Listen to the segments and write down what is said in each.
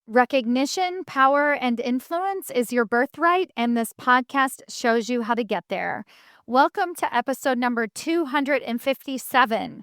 Recognition, power, and influence is your birthright, and this podcast shows you how to get there. Welcome to episode number 257.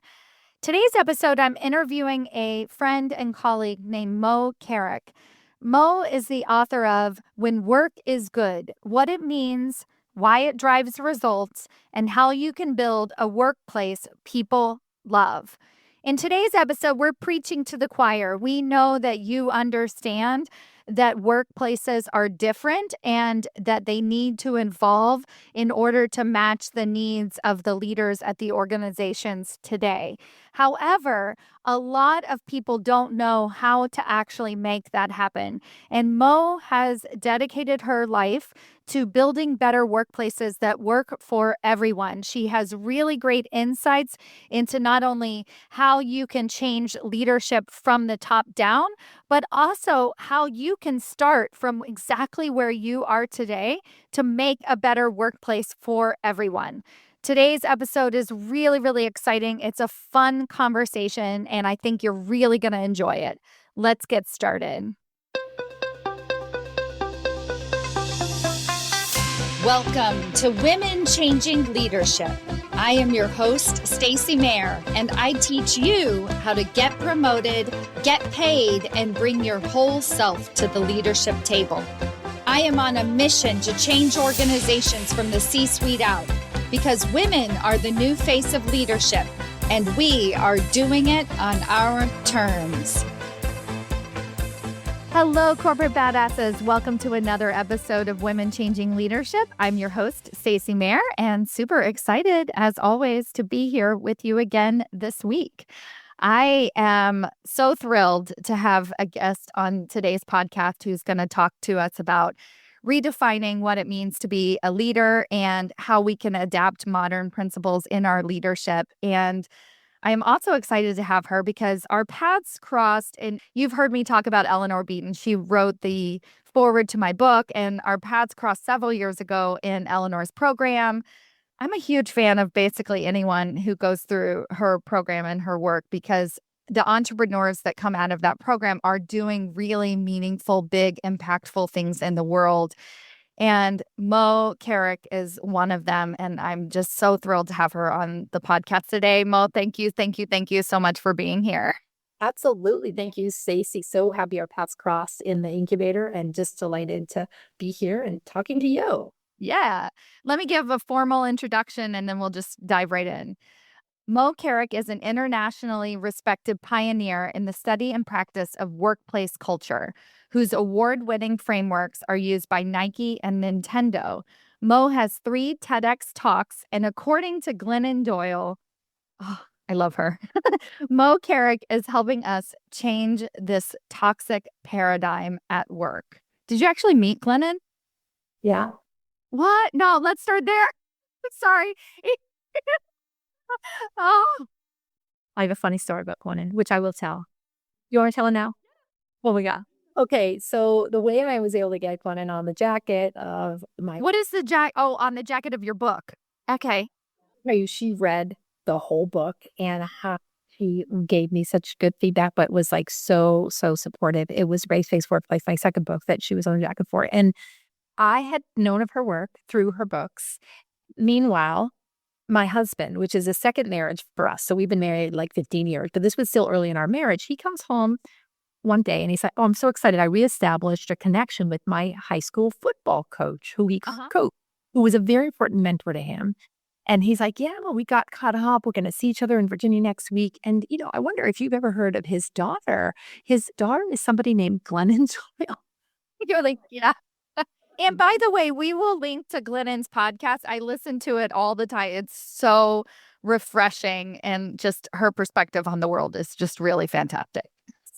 Today's episode, I'm interviewing a friend and colleague named Moe Carrick. Moe is the author of When Work is Good, What It Means, Why It Drives Results, and How You Can Build a Workplace People Love. In today's episode, we're preaching to the choir. We know that you understand that workplaces are different and that they need to evolve in order to match the needs of the leaders at the organizations today. However, a lot of people don't know how to actually make that happen. And Moe has dedicated her life to building better workplaces that work for everyone. She has really great insights into not only how you can change leadership from the top down, but also how you can start from exactly where you are today to make a better workplace for everyone. Today's episode is really, really exciting. It's a fun conversation, and I think you're really going to enjoy it. Let's get started. Welcome to Women Changing Leadership. I am your host, Stacy Mayer, and I teach you how to get promoted, get paid, and bring your whole self to the leadership table. I am on a mission to change organizations from the C-suite out, because women are the new face of leadership, and we are doing it on our terms. Hello, corporate badasses. Welcome to another episode of Women Changing Leadership. I'm your host, Stacy Mayer, and super excited, as always, to be here with you again this week. I am so thrilled to have a guest on today's podcast who's going to talk to us about redefining what it means to be a leader and how we can adapt modern principles in our leadership. And I am also excited to have her because our paths crossed, and you've heard me talk about Eleanor Beaton. She wrote the foreword to my book, and our paths crossed several years ago in Eleanor's program. I'm a huge fan of basically anyone who goes through her program and her work because the entrepreneurs that come out of that program are doing really meaningful, big, impactful things in the world. And Moe Carrick is one of them. And I'm just so thrilled to have her on the podcast today. Moe, thank you so much for being here. Absolutely. Thank you, Stacy. So happy our paths crossed in the incubator and just delighted to be here and talking to you. Yeah. Let me give a formal introduction and then we'll just dive right in. Moe Carrick is an internationally respected pioneer in the study and practice of workplace culture, whose award-winning frameworks are used by Nike and Nintendo. Moe has 3 TEDx talks, and according to Glennon Doyle, I love her, Moe Carrick is helping us change this toxic paradigm at work. Did you actually meet Glennon? Yeah. What? No, let's start there. Sorry. Oh, I have a funny story about Glennon, which I will tell. You want to tell it now? What we got? Okay, so the way I was able to get Glennon on the jacket of my... What is the jacket? Oh, on the jacket of your book. Okay. She read the whole book and she gave me such good feedback, but was like so supportive. It was Race Face Workplace, my second book that she was on the jacket for. And I had known of her work through her books. Meanwhile, my husband, which is a second marriage for us, so we've been married like 15 years, but this was still early in our marriage. He comes home one day and he's like, "Oh, I'm so excited. I reestablished a connection with my high school football coach who he coached, who was a very important mentor to him." And he's like, "Yeah, well, we got caught up. We're going to see each other in Virginia next week. And, I wonder if you've ever heard of his daughter. His daughter is somebody named Glennon Doyle." You're like, yeah. And by the way, we will link to Glennon's podcast. I listen to it all the time. It's so refreshing, and just her perspective on the world is just really fantastic.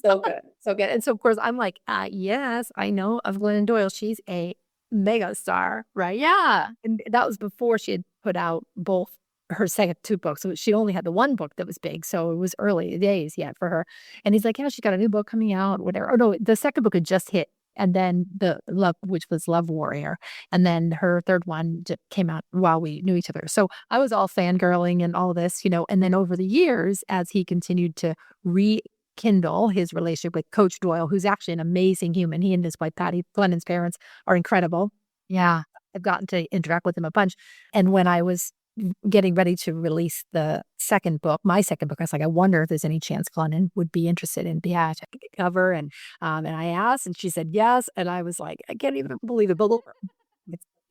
So good. So good. And so, of course, I'm like, yes, I know of Glennon Doyle. She's a mega star, right? Yeah. And that was before she had put out both her second 2 books. So she only had the one book that was big. So it was early days yet for her. And he's like, "Yeah, she's got a new book coming out, whatever." Oh, no, the second book had just hit. And then the Love, which was Love Warrior. And then her third one came out while we knew each other. So I was all fangirling and all this, and then over the years, as he continued to kindle his relationship with Coach Doyle, who's actually an amazing human. He and his wife, Patty, Glennon's parents, are incredible. Yeah. I've gotten to interact with him a bunch. And when I was getting ready to release the second book, my second book, I was like, I wonder if there's any chance Glennon would be interested in being a cover. And I asked, and she said yes. And I was like, I can't even believe it. But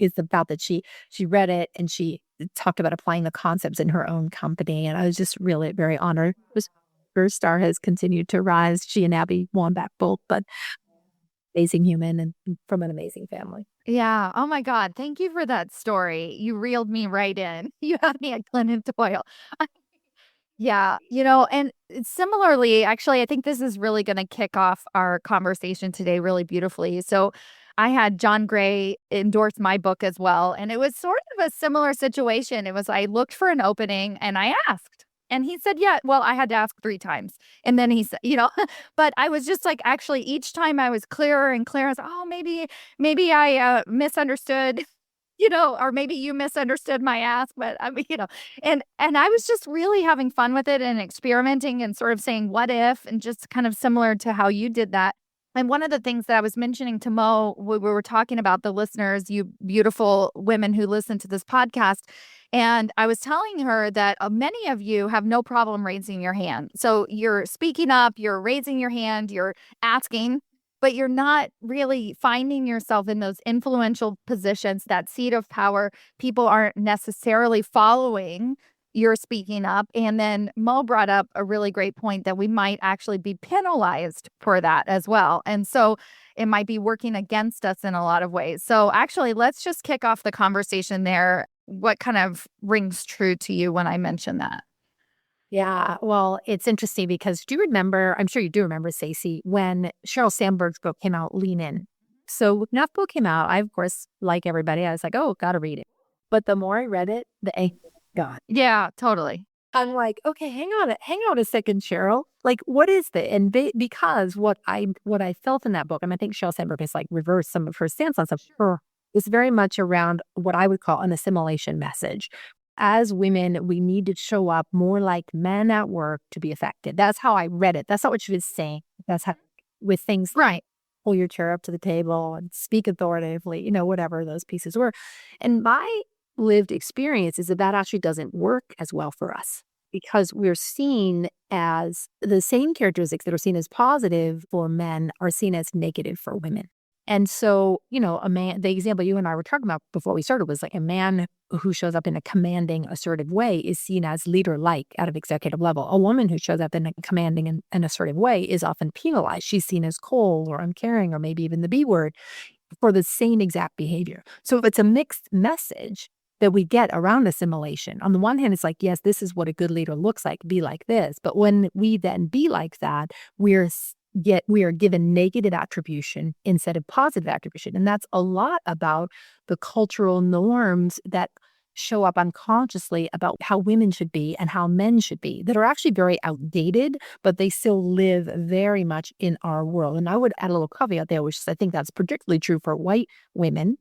it's about that she read it and she talked about applying the concepts in her own company. And I was just really very honored. Her star has continued to rise. She and Abby won that book, but amazing human and from an amazing family. Yeah. Oh my God. Thank you for that story. You reeled me right in. You had me at Glennon Doyle. Yeah, and similarly, actually, I think this is really going to kick off our conversation today really beautifully. So, I had John Gray endorse my book as well, and it was sort of a similar situation. It was I looked for an opening and I asked, and he said, "Yeah." Well, I had to ask 3 times, and then he said, but I was just like, actually, each time I was clearer and clearer. I was, "Oh, maybe I misunderstood." Or maybe you misunderstood my ask, but I mean, and I was just really having fun with it and experimenting and sort of saying, what if, and just kind of similar to how you did that. And one of the things that I was mentioning to Mo, we were talking about the listeners, you beautiful women who listen to this podcast. And I was telling her that many of you have no problem raising your hand. So you're speaking up, you're raising your hand, you're asking, but you're not really finding yourself in those influential positions, that seat of power. People aren't necessarily following your speaking up. And then Mo brought up a really great point that we might actually be penalized for that as well. And so it might be working against us in a lot of ways. So actually, let's just kick off the conversation there. What kind of rings true to you when I mention that? Yeah, well, it's interesting because do you remember, I'm sure you do remember, Stacy, when Sheryl Sandberg's book came out, Lean In. So when that book came out, I, of course, like everybody, I was like, oh, gotta read it. But the more I read it, the angry I got. Yeah, totally. I'm like, okay, hang on a second, Cheryl. Like, what is that? And because what I felt in that book, and I think Sheryl Sandberg has like reversed some of her stance on stuff. Sure, is very much around what I would call an assimilation message. As women, we need to show up more like men at work to be effective. That's how I read it. That's not what she was saying. That's how, with things, Right. pull your chair up to the table and speak authoritatively, whatever those pieces were. And my lived experience is that actually doesn't work as well for us because we're seen as the same characteristics that are seen as positive for men are seen as negative for women. And so, a man, the example you and I were talking about before we started was like a man who shows up in a commanding, assertive way is seen as leader-like at an executive level. A woman who shows up in a commanding and assertive way is often penalized. She's seen as cold or uncaring or maybe even the B word for the same exact behavior. So it's a mixed message that we get around assimilation. On the one hand, it's like, yes, this is what a good leader looks like, be like this. But when we then be like that, we are given negative attribution instead of positive attribution. And that's a lot about the cultural norms that show up unconsciously about how women should be and how men should be that are actually very outdated, but they still live very much in our world. And I would add a little caveat there, which is I think that's particularly true for white women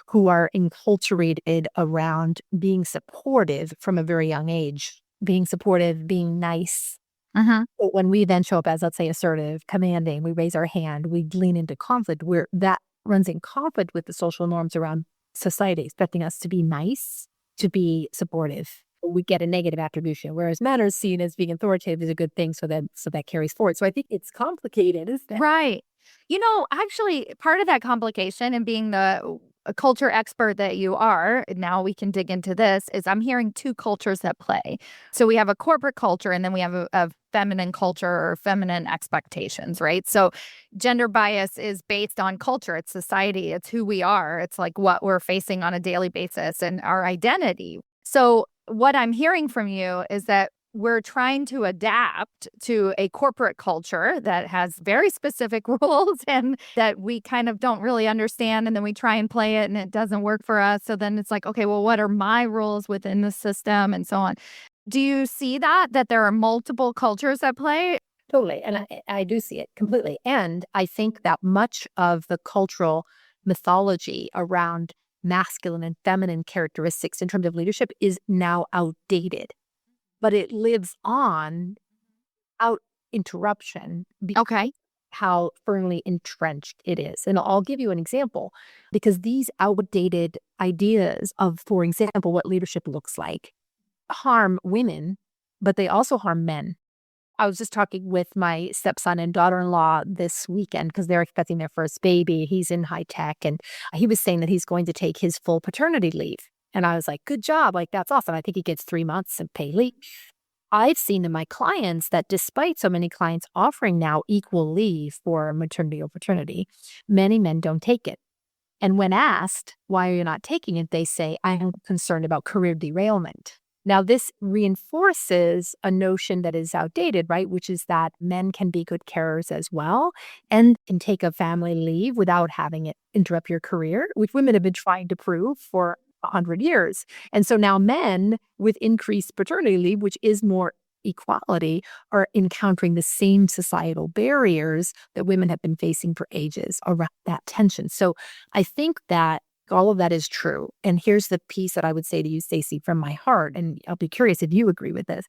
who are enculturated around being supportive from a very young age, being supportive, being nice. Mm-hmm. But when we then show up as, let's say, assertive, commanding, we raise our hand, we lean into conflict, where that runs in conflict with the social norms around society, expecting us to be nice, to be supportive. We get a negative attribution, whereas men are seen as being authoritative is a good thing, so that carries forward. So I think it's complicated, isn't it? Right. Actually, part of that complication and being the a culture expert that you are, and now we can dig into this, is I'm hearing 2 cultures at play. So we have a corporate culture and then we have a feminine culture or feminine expectations, right? So gender bias is based on culture. It's society. It's who we are. It's like what we're facing on a daily basis and our identity. So what I'm hearing from you is that we're trying to adapt to a corporate culture that has very specific rules and that we kind of don't really understand. And then we try and play it and it doesn't work for us. So then it's like, okay, well, what are my rules within the system and so on? Do you see that there are multiple cultures at play? Totally. And I do see it completely. And I think that much of the cultural mythology around masculine and feminine characteristics in terms of leadership is now outdated. But it lives on out interruption because Okay. how firmly entrenched it is. And I'll give you an example because these outdated ideas of, for example, what leadership looks like harm women, but they also harm men. I was just talking with my stepson and daughter-in-law this weekend because they're expecting their first baby. He's in high tech, and he was saying that he's going to take his full paternity leave. And I was like, good job. Like, that's awesome. I think he gets 3 months of paid leave. I've seen in my clients that despite so many clients offering now equal leave for maternity or paternity, many men don't take it. And when asked, why are you not taking it? They say, I'm concerned about career derailment. Now, this reinforces a notion that is outdated, right? Which is that men can be good carers as well and can take a family leave without having it interrupt your career, which women have been trying to prove for 100 years. And so now men with increased paternity leave, which is more equality, are encountering the same societal barriers that women have been facing for ages around that tension. So I think that all of that is true. And here's the piece that I would say to you, Stacy, from my heart, and I'll be curious if you agree with this.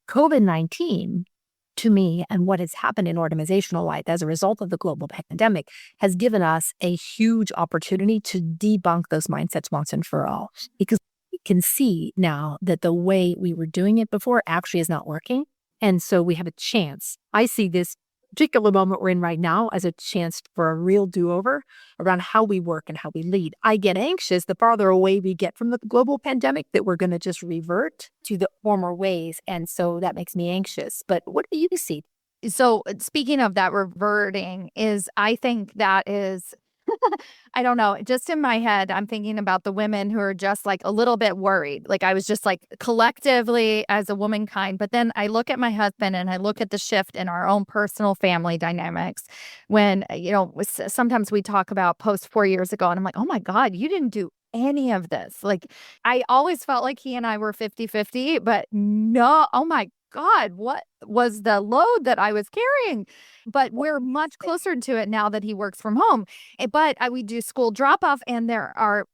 COVID-19, to me, and what has happened in organizational life as a result of the global pandemic has given us a huge opportunity to debunk those mindsets once and for all. Because we can see now that the way we were doing it before actually is not working. And so we have a chance. I see this particular moment we're in right now as a chance for a real do-over around how we work and how we lead. I get anxious the farther away we get from the global pandemic that we're going to just revert to the former ways. And so that makes me anxious. But what do you see? So speaking of that reverting I think that is I don't know. Just in my head, I'm thinking about the women who are just like a little bit worried. Like I was just like collectively as a womankind. But then I look at my husband and I look at the shift in our own personal family dynamics when, sometimes we talk about post 4 years ago and I'm like, oh my God, you didn't do any of this. Like I always felt like he and I were 50-50, but no, oh my God, what was the load that I was carrying? But we're much closer to it now that he works from home. But we do school drop off, and there are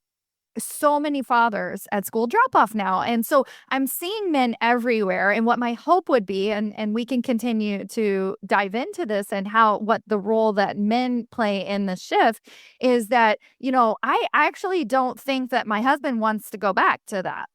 so many fathers at school drop off now. And so I'm seeing men everywhere. And what my hope would be, and we can continue to dive into this and what the role that men play in the shift is that, I actually don't think that my husband wants to go back to that.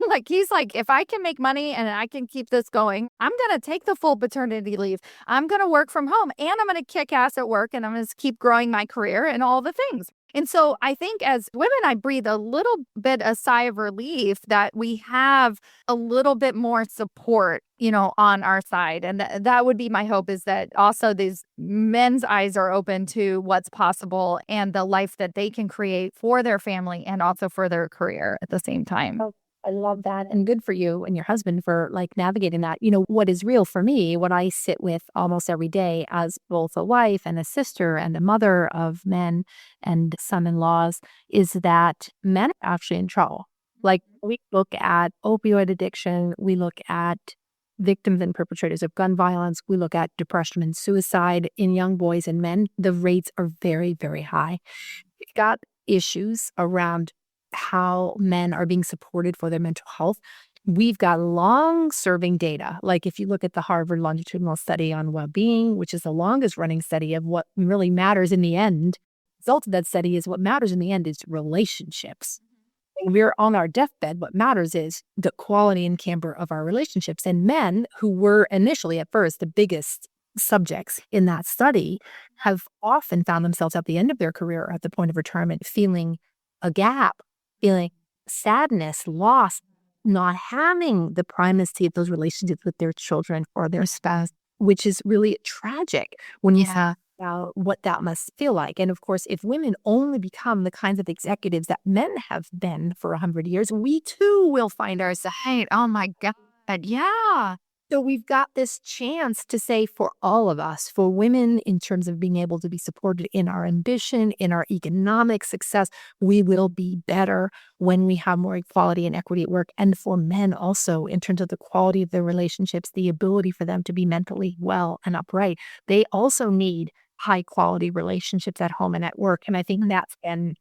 Like, he's like, if I can make money and I can keep this going, I'm going to take the full paternity leave. I'm going to work from home and I'm going to kick ass at work and I'm going to keep growing my career and all the things. And so I think as women, I breathe a little bit a sigh of relief that we have a little bit more support, on our side. And that would be my hope is that also these men's eyes are open to what's possible and the life that they can create for their family and also for their career at the same time. I love that. And good for you and your husband for like navigating that. What is real for me, what I sit with almost every day as both a wife and a sister and a mother of men and son-in-laws is that men are actually in trouble. Like we look at opioid addiction, we look at victims and perpetrators of gun violence, we look at depression and suicide in young boys and men. The rates are very, very high. We've got issues around how men are being supported for their mental health. We've got long-serving data. Like if you look at the Harvard longitudinal study on well-being, which is the longest running study of what really matters in the end, the result of that study is what matters in the end is relationships. When we're on our deathbed, what matters is the quality and caliber of our relationships. And men who were initially at first the biggest subjects in that study have often found themselves at the end of their career or at the point of retirement feeling a gap, feeling sadness, loss, not having the primacy of those relationships with their children or their spouse, which is really tragic when you think about what that must feel like. And of course, if women only become the kinds of executives that men have been for 100 years, we too will find ourselves. Right. Oh my God. Yeah. So we've got this chance to say for all of us, for women in terms of being able to be supported in our ambition, in our economic success, we will be better when we have more equality and equity at work. And for men also in terms of the quality of their relationships, the ability for them to be mentally well and upright. They also need high quality relationships at home and at work. And I think that's been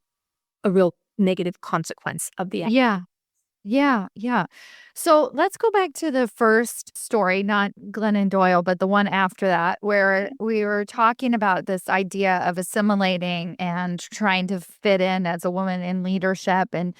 a real negative consequence of the Yeah. Yeah, yeah. So let's go back to the first story, not Glennon Doyle, but the one after that, where we were talking about this idea of assimilating and trying to fit in as a woman in leadership. And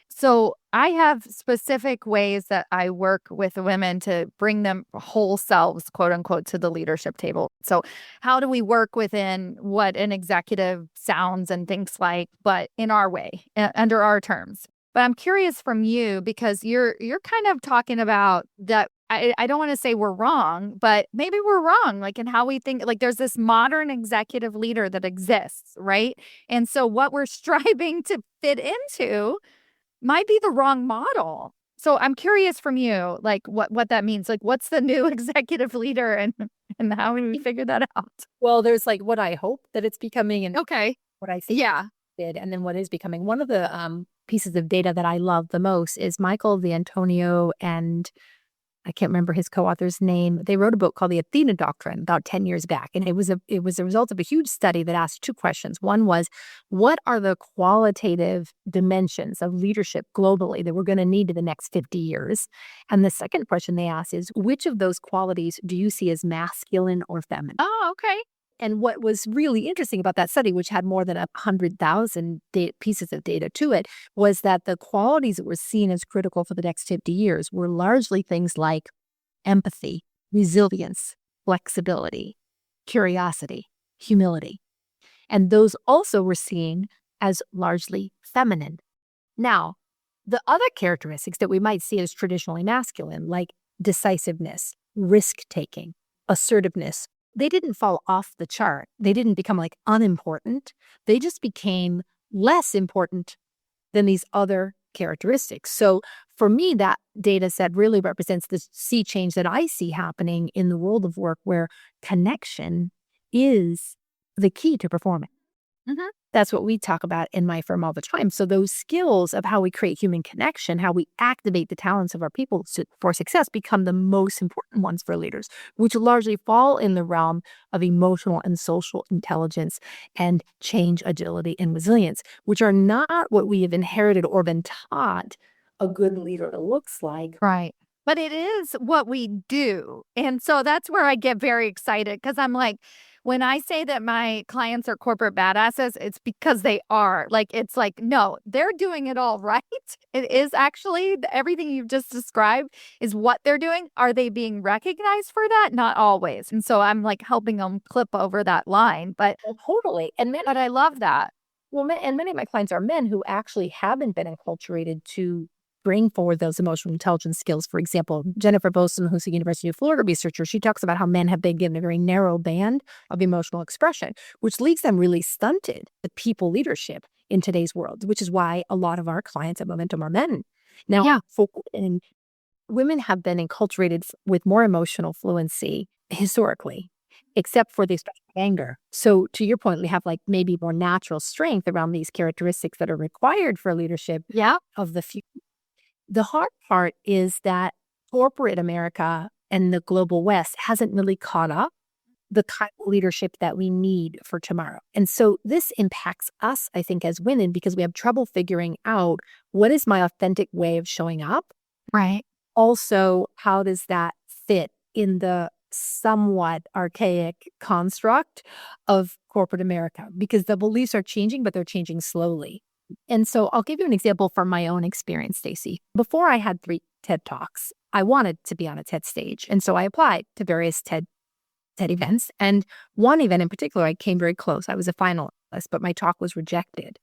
so I have specific ways that I work with women to bring them whole selves, quote unquote, to the leadership table. So, how do we work within what an executive sounds and thinks like, but in our way, under our terms? But I'm curious from you because you're kind of talking about that. I don't want to say we're wrong, but maybe we're wrong, like in how we think. Like there's this modern executive leader that exists, right? And so what we're striving to fit into might be the wrong model. So I'm curious from you, like what that means. Like what's the new executive leader and how do we figure that out? Well, there's like what I hope that it's becoming and Okay. what I see Yeah. did, and then what is becoming. One of the pieces of data that I love the most is Michael D'Antonio and I can't remember his co-author's name. They wrote a book called The Athena Doctrine about 10 years back. And it was a result of a huge study that asked two questions. One was, what are the qualitative dimensions of leadership globally that we're going to need in the next 50 years? And the second question they asked is, which of those qualities do you see as masculine or feminine? Oh, okay. And what was really interesting about that study, which had more than 100,000 pieces of data to it, was that the qualities that were seen as critical for the next 50 years were largely things like empathy, resilience, flexibility, curiosity, humility. And those also were seen as largely feminine. Now, the other characteristics that we might see as traditionally masculine, like decisiveness, risk taking, assertiveness, they didn't fall off the chart. They didn't become like unimportant. They just became less important than these other characteristics. So for me, that data set really represents this sea change that I see happening in the world of work where connection is the key to performance. Mhm. That's what we talk about in my firm all the time. So those skills of how we create human connection, how we activate the talents of our people for success become the most important ones for leaders, which largely fall in the realm of emotional and social intelligence and change, agility, and resilience, which are not what we have inherited or been taught a good leader looks like. Right. But it is what we do. And so that's where I get very excited because I'm like, when I say that my clients are corporate badasses, it's because they are. Like, it's like, no, they're doing it all right. It is actually everything you've just described is what they're doing. Are they being recognized for that? Not always. And so I'm like helping them clip over that line. Totally. But I love that. Well, and many of my clients are men who actually haven't been enculturated to bring forward those emotional intelligence skills. For example, Jennifer Boson, who's a University of Florida researcher, she talks about how men have been given a very narrow band of emotional expression, which leaves them really stunted at people leadership in today's world, which is why a lot of our clients at Momentum are men. Now, Yeah. and women have been enculturated with more emotional fluency historically, except for the expression of anger. So to your point, we have like maybe more natural strength around these characteristics that are required for leadership Yeah. of the future. The hard part is that corporate America and the global West hasn't really caught up the kind of leadership that we need for tomorrow. And so this impacts us, I think, as women, because we have trouble figuring out what is my authentic way of showing up. Right. Also, how does that fit in the somewhat archaic construct of corporate America? Because the beliefs are changing, but they're changing slowly. And so I'll give you an example from my own experience, Stacy. Before I had 3 TED Talks, I wanted to be on a TED stage. And so I applied to various TED events. And one event in particular, I came very close. I was a finalist, but my talk was rejected.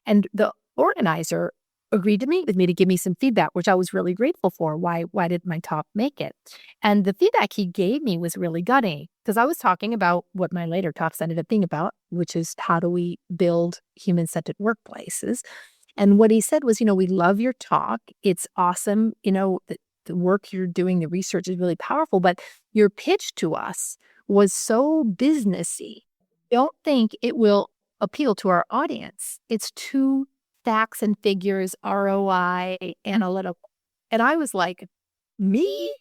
And the organizer agreed to meet with me to give me some feedback, which I was really grateful for. Why did my talk make it? And the feedback he gave me was really gutting because I was talking about what my later talks ended up being about, which is how do we build human-centered workplaces. And what he said was, we love your talk. It's awesome. The work you're doing, the research is really powerful, but your pitch to us was so businessy. Don't think it will appeal to our audience. It's too facts and figures, ROI, analytical. And I was like, me?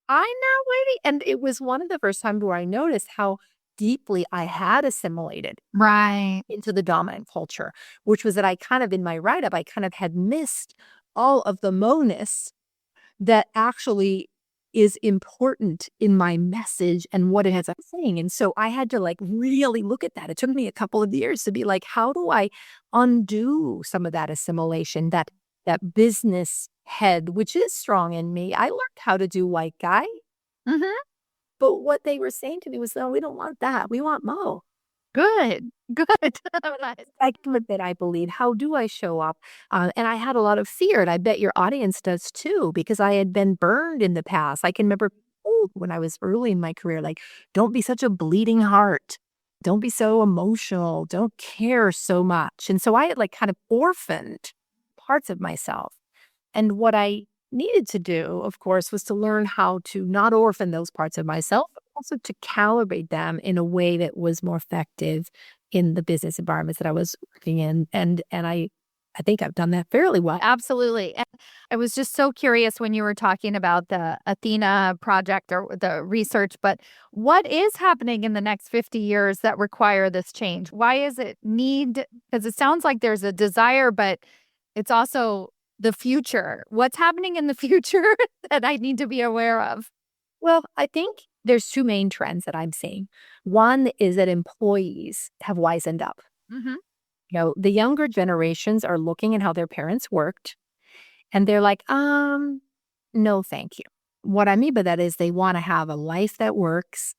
I'm not waiting. And it was one of the first times where I noticed how deeply I had assimilated Right. into the dominant culture, which was that I kind of, in my write-up, I kind of had missed all of the Moe-ness that actually is important in my message and what it has I'm saying. And so I had to like really look at that. It took me a couple of years to be like, how do I undo some of that assimilation, that business head, which is strong in me. I learned how to do white guy, Mhm. but what they were saying to me was, no, we don't want that. We want Moe. Good. Good. Nice. I can admit I believe. How do I show up? And I had a lot of fear, and I bet your audience does too, because I had been burned in the past. I can remember when I was early in my career, like, don't be such a bleeding heart. Don't be so emotional. Don't care so much. And so I had like kind of orphaned parts of myself. And what I needed to do, of course, was to learn how to not orphan those parts of myself, but also to calibrate them in a way that was more effective in the business environments that I was working in. And I think I've done that fairly well. Absolutely. And I was just so curious when you were talking about the Athena project or the research, but what is happening in the next 50 years that require this change? Why is it need? Because it sounds like there's a desire, but it's also the future. What's happening in the future that I need to be aware of? Well, I think there's two main trends that I'm seeing. One is that employees have wisened up. Hmm. The younger generations are looking at how their parents worked and they're like, no, thank you. What I mean by that is they want to have a life that works.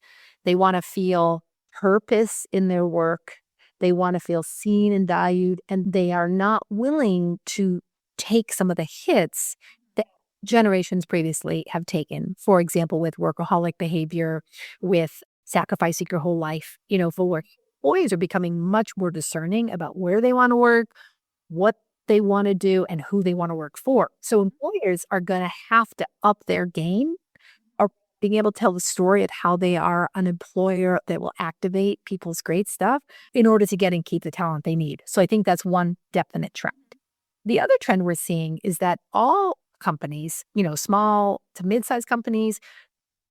They want to feel purpose in their work. They want to feel seen and valued, and they are not willing to take some of the hits that generations previously have taken. For example, with workaholic behavior, with sacrificing your whole life, for work. Employees are becoming much more discerning about where they want to work, what they want to do, and who they want to work for. So employers are going to have to up their game or being able to tell the story of how they are an employer that will activate people's great stuff in order to get and keep the talent they need. So I think that's one definite trend. The other trend we're seeing is that all companies, small to mid-sized companies,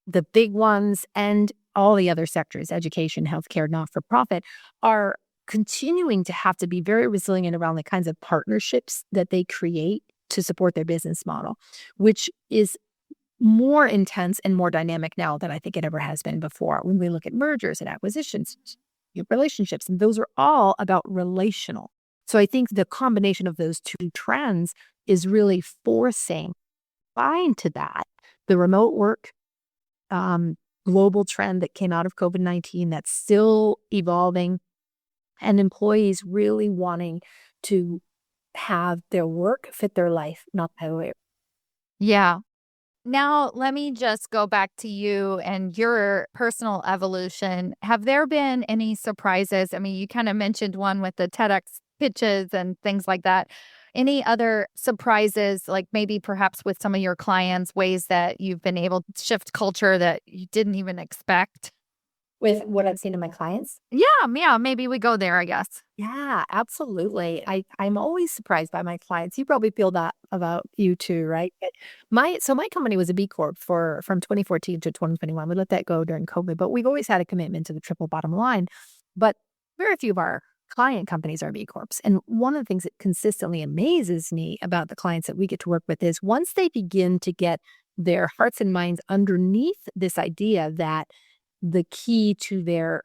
the big ones, and all the other sectors, education, healthcare, not-for-profit, are continuing to have to be very resilient around the kinds of partnerships that they create to support their business model, which is more intense and more dynamic now than I think it ever has been before. When we look at mergers and acquisitions, relationships, and those are all about relational. So I think the combination of those two trends is really forcing bind to that. The remote work global trend that came out of COVID-19 that's still evolving, and employees really wanting to have their work fit their life, not the other way. Yeah. Now, let me just go back to you and your personal evolution. Have there been any surprises? I mean, you kind of mentioned one with the TEDx pitches and things like that. Any other surprises, like maybe perhaps with some of your clients, ways that you've been able to shift culture that you didn't even expect? With what I've seen in my clients? Yeah, maybe we go there, I guess. Yeah, absolutely. I'm always surprised by my clients. You probably feel that about you too, right? But my company was a B Corp from 2014 to 2021. We let that go during COVID, but we've always had a commitment to the triple bottom line. But very few of our client companies are B Corps. And one of the things that consistently amazes me about the clients that we get to work with is once they begin to get their hearts and minds underneath this idea that the key to their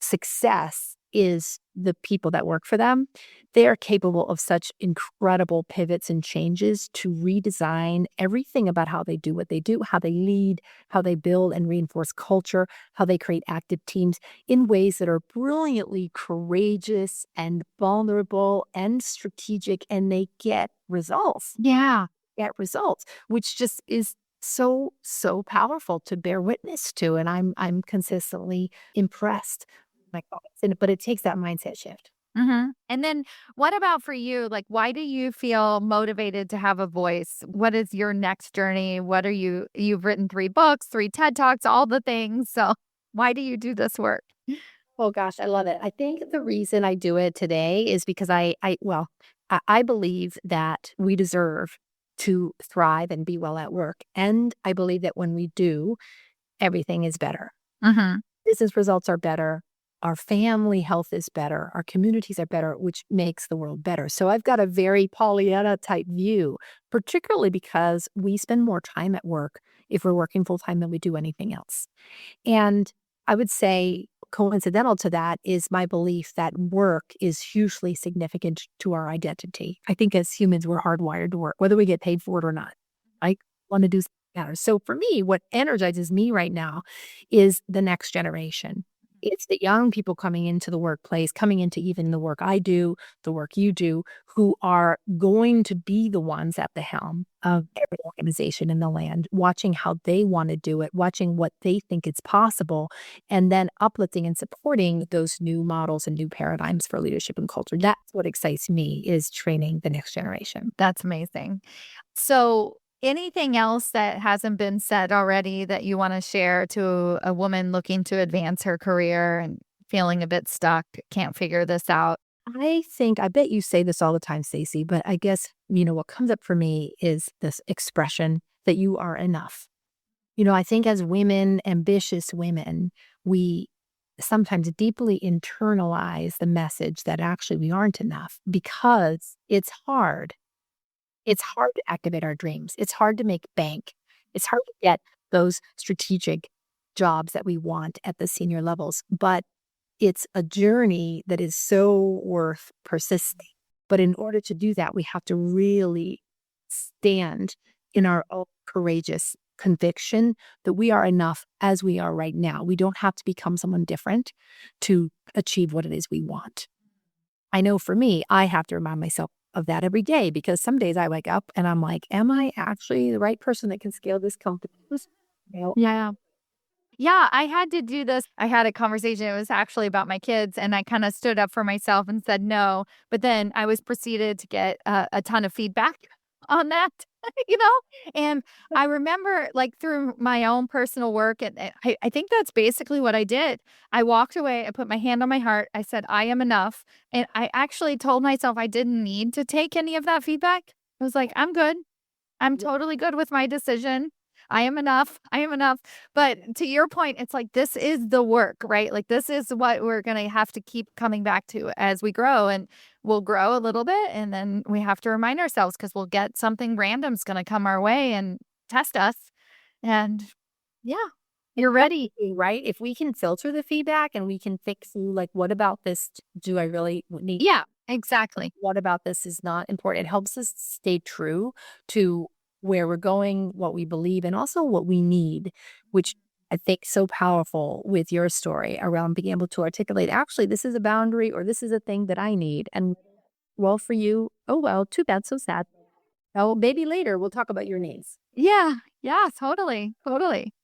success is the people that work for them, they are capable of such incredible pivots and changes to redesign everything about how they do what they do, how they lead, how they build and reinforce culture, how they create active teams in ways that are brilliantly courageous and vulnerable and strategic, and they get results. Yeah. Get results, which just is so powerful to bear witness to, and I'm consistently impressed. My God, but it takes that mindset shift. And then what about for you? Like, why do you feel motivated to have a voice? What is your next journey? What are you've written 3 books, 3 TED Talks, all the things. So why do you do this work? Oh gosh, I love it. I think the reason I do it today is because I believe that we deserve to thrive and be well at work, and I believe that when we do, everything is better. Mhm. Business results are better. our family health is better, our communities are better, which makes the world better. So I've got a very Pollyanna type view, particularly because we spend more time at work if we're working full time than we do anything else. And I would say coincidental to that is my belief that work is hugely significant to our identity. I think as humans, we're hardwired to work, whether we get paid for it or not. I want to do something that matters. So for me, what energizes me right now is the next generation. It's the young people coming into the workplace, coming into even the work I do, the work you do, who are going to be the ones at the helm of every organization in the land, watching how they want to do it, watching what they think is possible, and then uplifting and supporting those new models and new paradigms for leadership and culture. That's what excites me, is training the next generation. That's amazing. So, anything else that hasn't been said already that you want to share to a woman looking to advance her career and feeling a bit stuck, can't figure this out? I bet you say this all the time, Stacey, but I guess, what comes up for me is this expression that you are enough. I think as women, ambitious women, we sometimes deeply internalize the message that actually we aren't enough because it's hard. It's hard to activate our dreams. It's hard to make bank. It's hard to get those strategic jobs that we want at the senior levels. But it's a journey that is so worth persisting. But in order to do that, we have to really stand in our own courageous conviction that we are enough as we are right now. We don't have to become someone different to achieve what it is we want. I know for me, I have to remind myself of that every day, because some days I wake up and I'm like, am I actually the right person that can scale this company? Yeah. Yeah, I had to do this. I had a conversation. It was actually about my kids, and I kind of stood up for myself and said no. But then I was proceeded to get a ton of feedback on that, you know? And I remember, like, through my own personal work, and I think that's basically what I did. I walked away, I put my hand on my heart, I said, I am enough. And I actually told myself I didn't need to take any of that feedback. I was like, I'm good. I'm totally good with my decision. I am enough. I am enough. But to your point, it's like this is the work, right? Like this is what we're going to have to keep coming back to as we grow, and we'll grow a little bit, and then we have to remind ourselves because we'll get something random's going to come our way and test us. And yeah, you're ready. Right? If we can filter the feedback and we can think through, like, what about this do I really need? Yeah, exactly. What about this is not important? It helps us stay true to where we're going, what we believe, and also what we need, which I think so powerful with your story around being able to articulate, actually, this is a boundary or this is a thing that I need. And well, for you, oh, well, too bad, so sad. Oh, maybe later we'll talk about your needs. Yeah, yeah, totally, totally.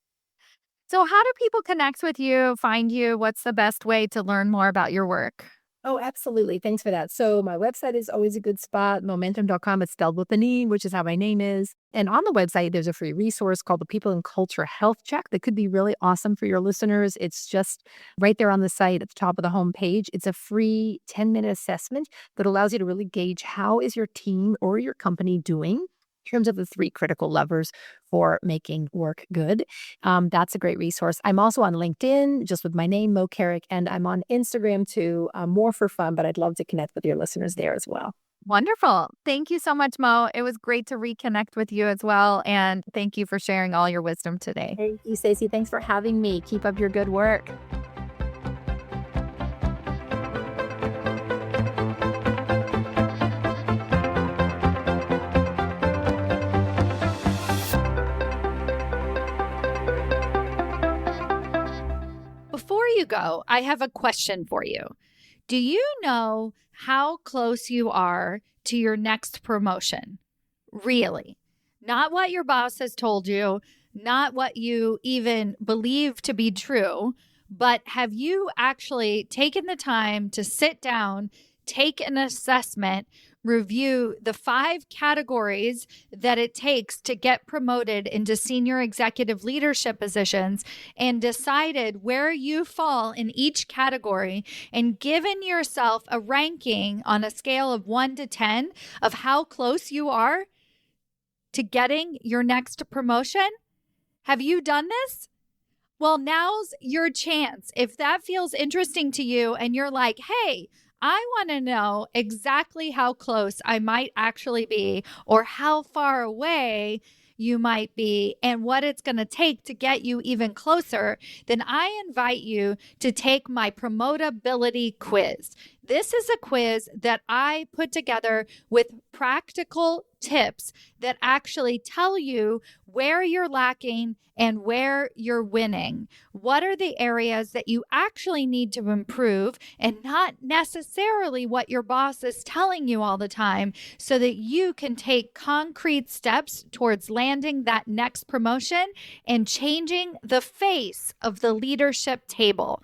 So, how do people connect with you, find you? What's the best way to learn more about your work? Oh, absolutely. Thanks for that. So my website is always a good spot, momentum.com. It's spelled with an E, which is how my name is. And on the website, there's a free resource called the People and Culture Health Check that could be really awesome for your listeners. It's just right there on the site at the top of the homepage. It's a free 10-minute assessment that allows you to really gauge how is your team or your company doing in terms of the three critical levers for making work good. That's a great resource. I'm also on LinkedIn, just with my name, Moe Carrick, and I'm on Instagram too, more for fun, but I'd love to connect with your listeners there as well. Wonderful. Thank you so much, Mo. It was great to reconnect with you as well. And thank you for sharing all your wisdom today. Thank you, Stacey. Thanks for having me. Keep up your good work. Before you go, I have a question for you. Do you know how close you are to your next promotion? Really? Not what your boss has told you, not what you even believe to be true, but have you actually taken the time to sit down, take an assessment, review the 5 categories that it takes to get promoted into senior executive leadership positions, and decided where you fall in each category, and given yourself a ranking on a scale of 1 to 10 of how close you are to getting your next promotion? Have you done this? Well, now's your chance. If that feels interesting to you and you're like, hey, I want to know exactly how close I might actually be or how far away you might be and what it's going to take to get you even closer, then I invite you to take my promotability quiz. This is a quiz that I put together with practical tips that actually tell you where you're lacking and where you're winning. What are the areas that you actually need to improve and not necessarily what your boss is telling you all the time, so that you can take concrete steps towards landing that next promotion and changing the face of the leadership table.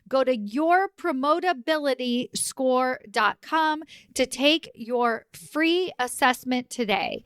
Go to yourpromotabilityscore.com to take your free assessment today.